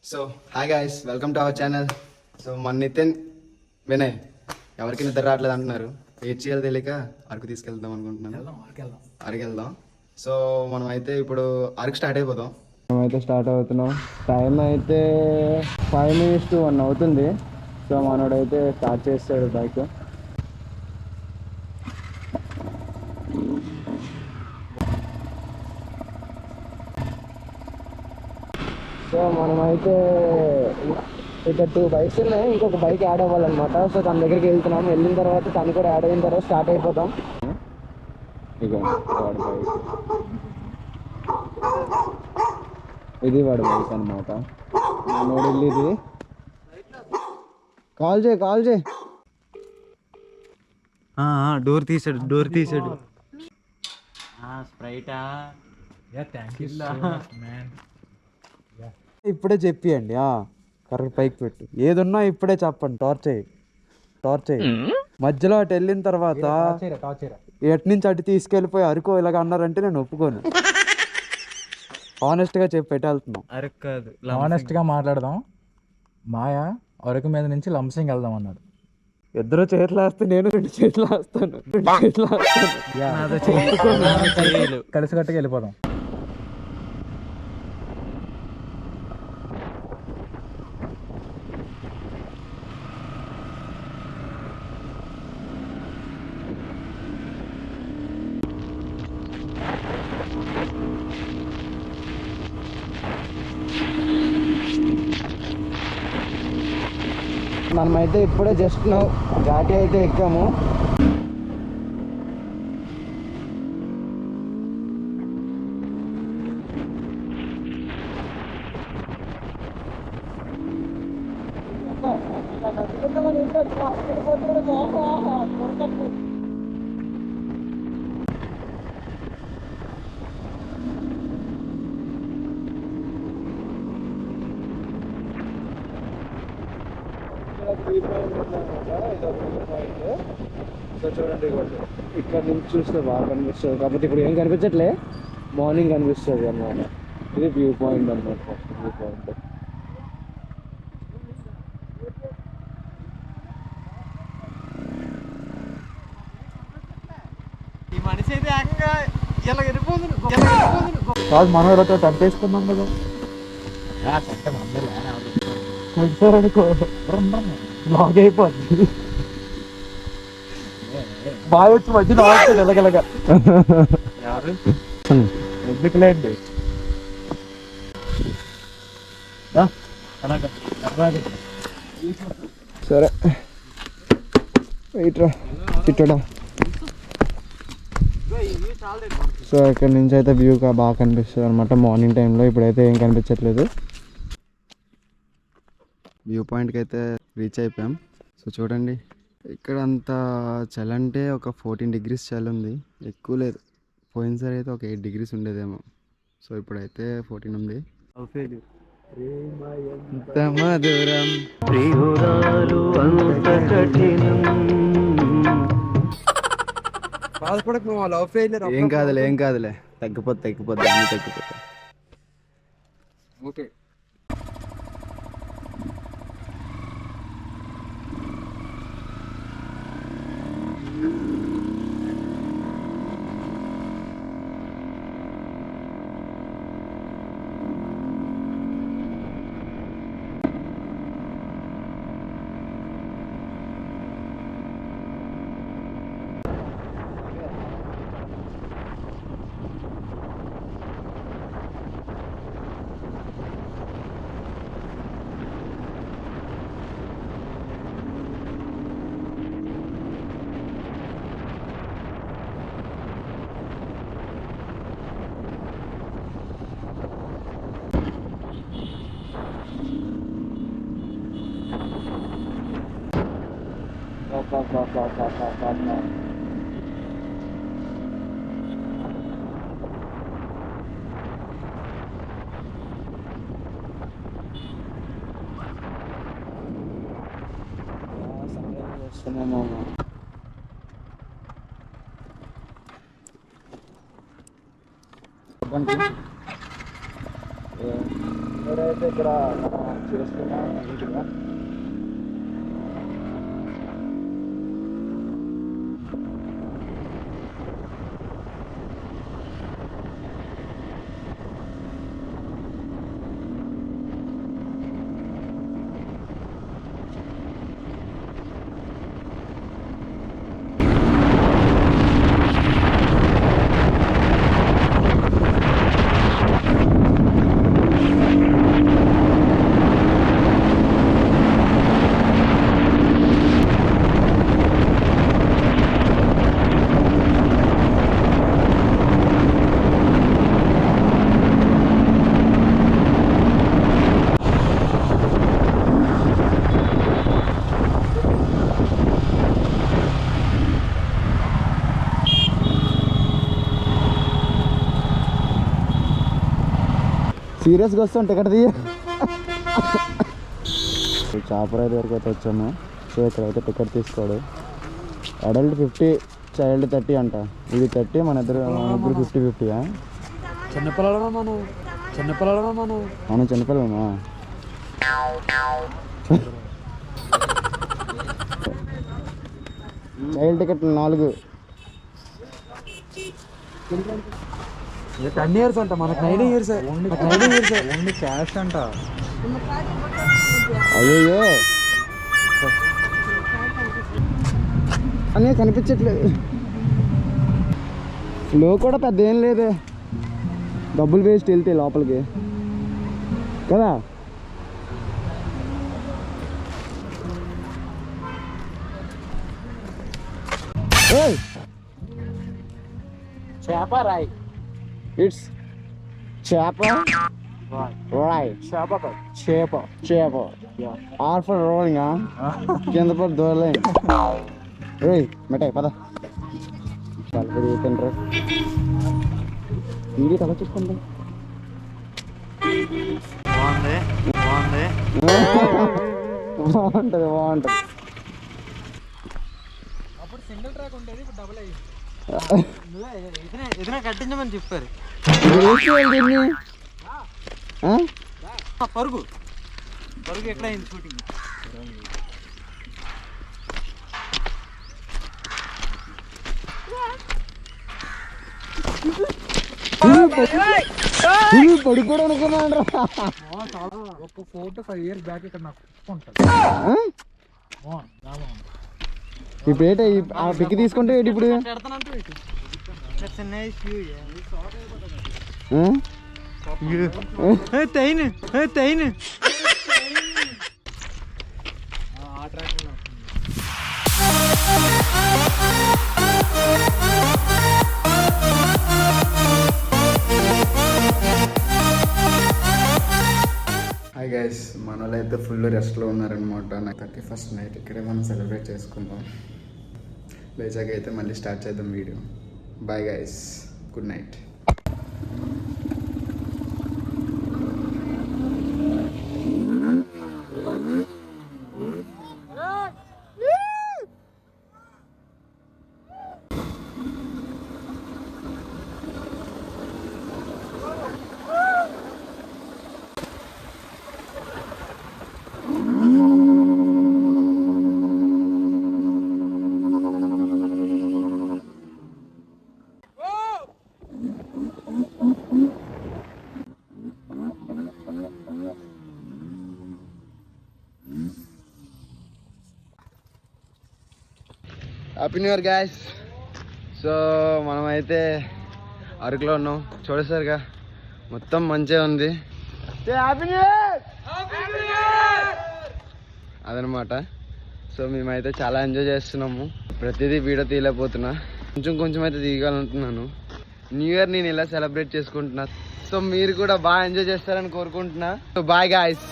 So hi guys, welcome to our channel. So మన నితిన్, వినయ్ ఎవరికి నిద్ర రావట్లేదు అంటున్నారు. ఏం చేయాలో తెలియక అరకు తీసుకెళ్దాం అనుకుంటున్నాను. అరకు వెళ్దాం. సో మనం అయితే ఇప్పుడు అరకు స్టార్ట్ అయిపోదాం. మనమైతే స్టార్ట్ అవుతున్నాం. టైం అయితే 5 minutes to 1 అవుతుంది. సో మనోడైతే స్టార్ట్ చేస్తాడు బైక్. సో మనమైతే ఇక్కడ 2 bikes ఉన్నాయి, ఇంకొక బైక్ యాడ్ అవ్వాలన్నమాట. సో తన దగ్గరికి వెళ్తున్నాం. వెళ్ళిన తర్వాత తను కూడా యాడ్ అయిన తర్వాత స్టార్ట్ అయిపోతాం. ఇక వాడి బైక్, ఇది వాడి బైక్ అనమాట. మనోడు వెళ్ళిది. కాల్ చేయి. డోర్ తీసాడు స్ప్రైటా. ఇప్పుడే చెప్పియండి. కరెక్ట్ పైకి పెట్టు. ఏదున్నా ఇప్పుడే చెప్పండి. టార్చ్ అయ్యి మధ్యలో అటు వెళ్ళిన తర్వాత ఎటు నుంచి అటు తీసుకెళ్ళిపోయి అరుకో ఇలాగ అన్నారంటే నేను ఒప్పుకోను. ఆనెస్ట్ గా చెప్పి వెళ్తున్నాం. ఆనెస్ట్ గా మాట్లాడదాం. మాయా అరకు మీద నుంచి లంసింగ్ వెళ్దాం అన్నాడు. ఇద్దరు చేతులు వేస్తే నేను 2 చేతులు వేస్తాను. కలిసికట్టుగా వెళ్ళిపోదాం. మనమైతే ఇప్పుడే జస్ట్ ఘాటి అయితే ఎక్కాము. చూడండి, ఇక్కడ నుంచి చూస్తే బాగా కనిపిస్తుంది. కాకపోతే ఇప్పుడు ఏం కనిపించట్లే, మార్నింగ్ కనిపిస్తుంది అన్నమాట. ఇది వ్యూ పాయింట్ అన్నమాట. వ్యూ పాయింట్ కాదు, మనం ఇలా చంపేసుకున్నాం కదా. అనుకో లాగ్ అయిపోద్ది. బాగా వచ్చి మధ్య లాగుతుంది ఎలగలగా. ఎందుకులేండి. సరే ఇట్రా ఇట్టడా. సో ఇక్కడ నుంచి అయితే వ్యూ బాగా కనిపిస్తుంది అనమాట మార్నింగ్ టైంలో. ఇప్పుడైతే ఏం కనిపించట్లేదు. వ్యూ పాయింట్కి అయితే రీచ్ అయిపోయాం. సో చూడండి, ఇక్కడ అంతా చలి అంటే ఒక 14 degrees చలి ఉంది, ఎక్కువ లేదు. పోయినసారి అయితే ఒక 8 degrees ఉండేదేమో. సో ఇప్పుడైతే 14 ఉంది. ఎంత మధురం ప్రియురాలు అంత కఠినం. ఏం కాదులే తగ్గిపోద్ది అన్ని తగ్గిపోతాయి. ఓకే. ఎవరైతే ఇక్కడ చేస్తున్నా నీట్గా. సీరియస్గా వస్తాం టికెట్ తీయ. చాపరాయి దగ్గరికి అయితే వచ్చాము. సో ఇక్కడైతే టికెట్ తీసుకోడు. అడల్ట్ 50, చైల్డ్ 30 అంట. ఇది 30, మన ఇద్దరు 50-50. చిన్నపిల్లలమా మనం మనం చిన్నపిల్లమా? Child ticket 4. 10 years అంట, మనకు 9 years. ఓన్లీ క్యాష్ అంట. అయ్యో అనే కనిపించట్లేదు. ఫ్లో కూడా పెద్ద ఏం లేదే, డబ్బులు వేస్ట్ వెళ్తే లోపలికి కదా. చేప రాయ్, ఇట్స్ చేప రాయ్, చేప ఆర్ ఫర్ రోలింగ్, కింద పడి దూరలేండి. ఏయ్ మెటాయి పద, తింటారు ఇది తల చూసుకోండి. బాగుంటుంది. అప్పుడు సింగిల్ ట్రాక్ ఉండేది, ఇప్పుడు డబుల్ అయ్యింది. ఏదైనా కట్టించమని చెప్పారు. పరుగు ఎక్కడ అయింది షూటింగ్? పడుకోవడం అనుకున్నాను. ఒక 4 to 5 years బ్యాక్ ఇక్కడ నాకు ఉంటుంది. ఇప్పుడు ఏంటి ఆ పిక్ తీసుకుంటే ఏంటి ఇప్పుడు? హాయ్ గైస్, మన వాళ్ళు అయితే ఫుల్ రెస్ట్లో ఉన్నారనమాట. 31st నైట్ ఇక్కడే మనం సెలబ్రేట్ చేసుకుందాం. లేచాక అయితే మళ్ళీ స్టార్ట్ చేద్దాం video. Bye guys, good night. Happy new year guys. So మనమైతే అరకులో ఉన్నాం. చూడసారుగా మొత్తం మంచిగా ఉంది. హ్యాపీ న్యూ ఇయర్ అదనమాట. సో మేమైతే చాలా ఎంజాయ్ చేస్తున్నాము. ప్రతిదీ వీడియో తీయలేకపోతున్నా, కొంచెం అయితే తీయగలుగుతున్నాను. న్యూ ఇయర్ నేను ఇలా సెలబ్రేట్ చేసుకుంటున్నా. సో మీరు కూడా బాగా ఎంజాయ్ చేస్తారని కోరుకుంటున్నా. So bye guys.